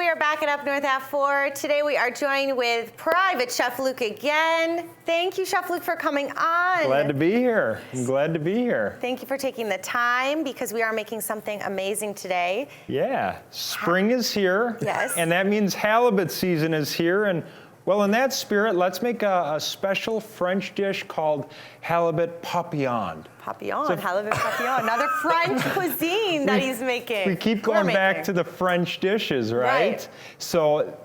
we are back at Up North at 4. Today we are joined with Private Chef Luke again. Thank you, Chef Luke, for coming on. Glad to be here. I'm glad to be here. Thank you for taking the time because we are making something amazing today. Yeah, spring is here. Yes. And that means halibut season is here. And well, in that spirit, let's make a special French dish called halibut papillon. Papillon, halibut papillon, another French cuisine that he's making. We keep going back to the French dishes, right? So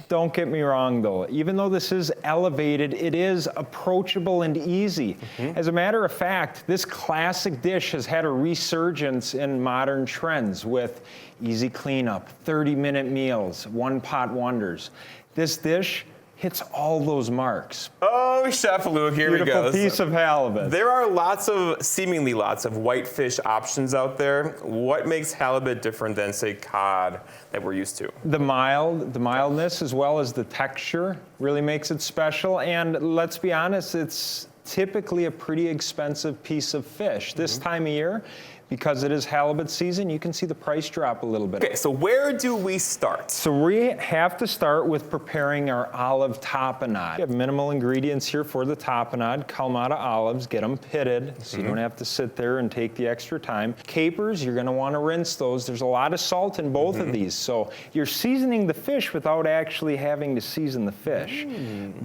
don't get me wrong though, even though this is elevated, it is approachable and easy. As a matter of fact, this classic dish has had a resurgence in modern trends with easy cleanup, 30-minute meals, one-pot wonders. This dish hits all those marks. Oh, Chef Luke, here we go. Beautiful piece of halibut. There are seemingly lots of whitefish options out there. What makes halibut different than, say, cod that we're used to? The mildness as well as the texture really makes it special. And let's be honest, it's typically a pretty expensive piece of fish. This time of year, because it is halibut season, you can see the price drop a little bit. Okay, so where do we start? So we have to start with preparing our olive tapenade. We have minimal ingredients here for the tapenade. Kalamata olives, get them pitted so you don't have to sit there and take the extra time. Capers, you're gonna wanna rinse those. There's a lot of salt in both of these, so you're seasoning the fish without actually having to season the fish.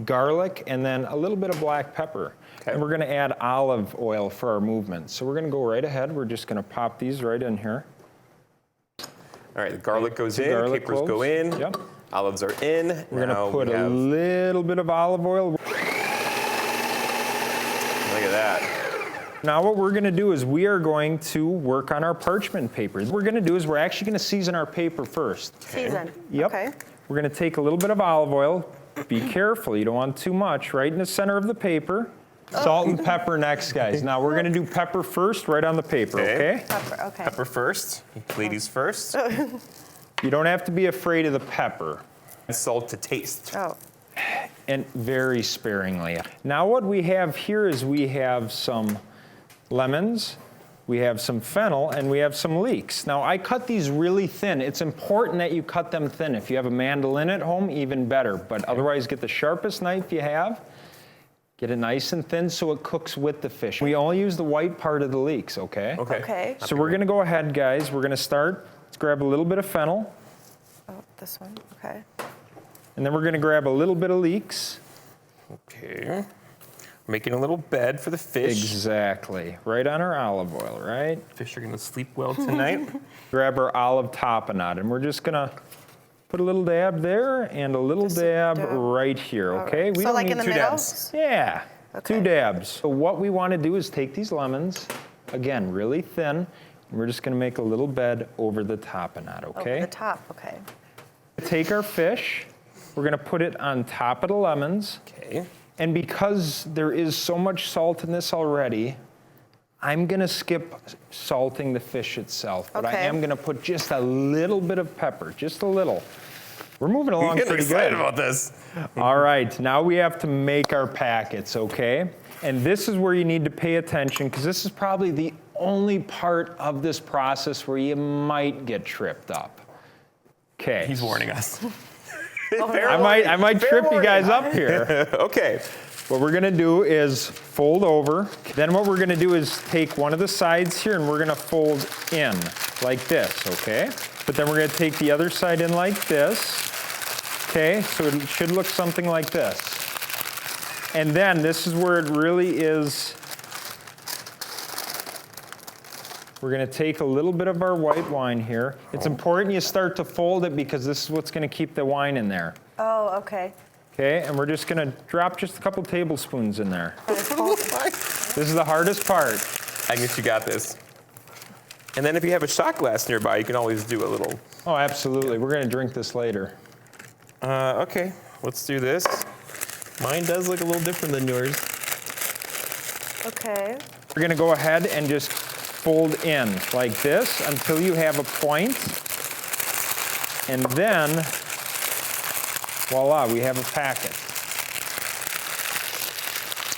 Garlic, and then a little bit of black pepper. Okay. And we're gonna add olive oil for our movement. So we're gonna go right ahead. We're just gonna pop these right in here. All right, the garlic goes in, capers go in, olives are in. We're gonna put a little bit of olive oil. Look at that. Now what we're gonna do is we are going to work on our parchment paper. What we're gonna do is we're actually gonna season our paper first. Season, Yep. okay. We're gonna take a little bit of olive oil. Be careful, you don't want too much. Right in the center of the paper. Salt and pepper next, guys. Now we're gonna do pepper first, right on the paper, okay? Pepper, okay. Pepper first, ladies first. You don't have to be afraid of the pepper. Salt to taste. Oh. And very sparingly. Now what we have here is we have some lemons, we have some fennel, and we have some leeks. Now I cut these really thin. It's important that you cut them thin. If you have a mandolin at home, even better, but otherwise get the sharpest knife you have. Get it nice and thin so it cooks with the fish. We only use the white part of the leeks, okay? Okay. So we're gonna go ahead, guys. We're gonna start. Let's grab a little bit of fennel. Oh, this one, okay. And then we're gonna grab a little bit of leeks. Okay. Making a little bed for the fish. Exactly. Right on our olive oil, right? Fish are gonna sleep well tonight. Grab our olive tapenade, and we're just gonna put a little dab there and a little dab right here, okay? We so don't like need in the 2 middle? dabs. Yeah, okay. 2 dabs. So what we wanna do is take these lemons, again, really thin, and we're just gonna make a little bed over the tapenade, okay? Over the top, okay. Take our fish, we're gonna put it on top of the lemons. Okay. And because there is so much salt in this already, I'm gonna skip salting the fish itself, but I am gonna put just a little bit of pepper, just a little. We're moving along pretty good. I'm excited about this. All right, now we have to make our packets, okay? And this is where you need to pay attention because this is probably the only part of this process where you might get tripped up. Okay. He's warning us. I might trip you guys up here. Okay. What we're gonna do is fold over. Then what we're gonna do is take one of the sides here and we're gonna fold in like this, okay? But then we're gonna take the other side in like this, okay? So it should look something like this. And then this is where it really is. We're gonna take a little bit of our white wine here. It's important you start to fold it because this is what's gonna keep the wine in there. Oh, okay. Okay, and we're just gonna drop just a couple tablespoons in there. This is the hardest part. I guess you got this. And then if you have a shot glass nearby, you can always do a little. Oh, absolutely. We're gonna drink this later. Okay, let's do this. Mine does look a little different than yours. Okay. We're gonna go ahead and just fold in like this until you have a point. And then, voila, we have a packet.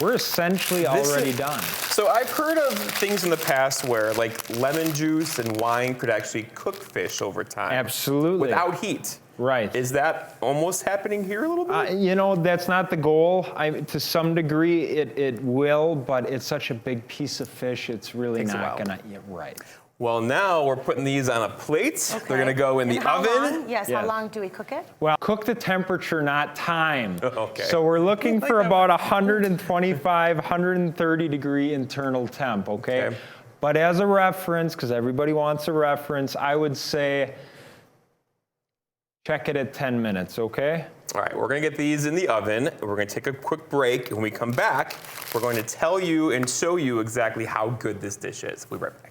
We're essentially already done. So I've heard of things in the past where like lemon juice and wine could actually cook fish over time. Absolutely. Without heat. Right. Is that almost happening here a little bit? You know, that's not the goal. To some degree, it will, but it's such a big piece of fish, it's really Takes a not while. gonna, yeah, right. Well, now we're putting these on a plate. Okay. They're gonna go in And the how oven. long? Yes, Yeah. how long do we cook it? Well, cook the temperature, not time. Okay. So we're looking for that. about 125, 130 degree internal temp, okay? Okay. But as a reference, because everybody wants a reference, I would say check it at 10 minutes, okay? All right, we're gonna get these in the oven. We're gonna take a quick break. When we come back, we're going to tell you and show you exactly how good this dish is. We'll be right back.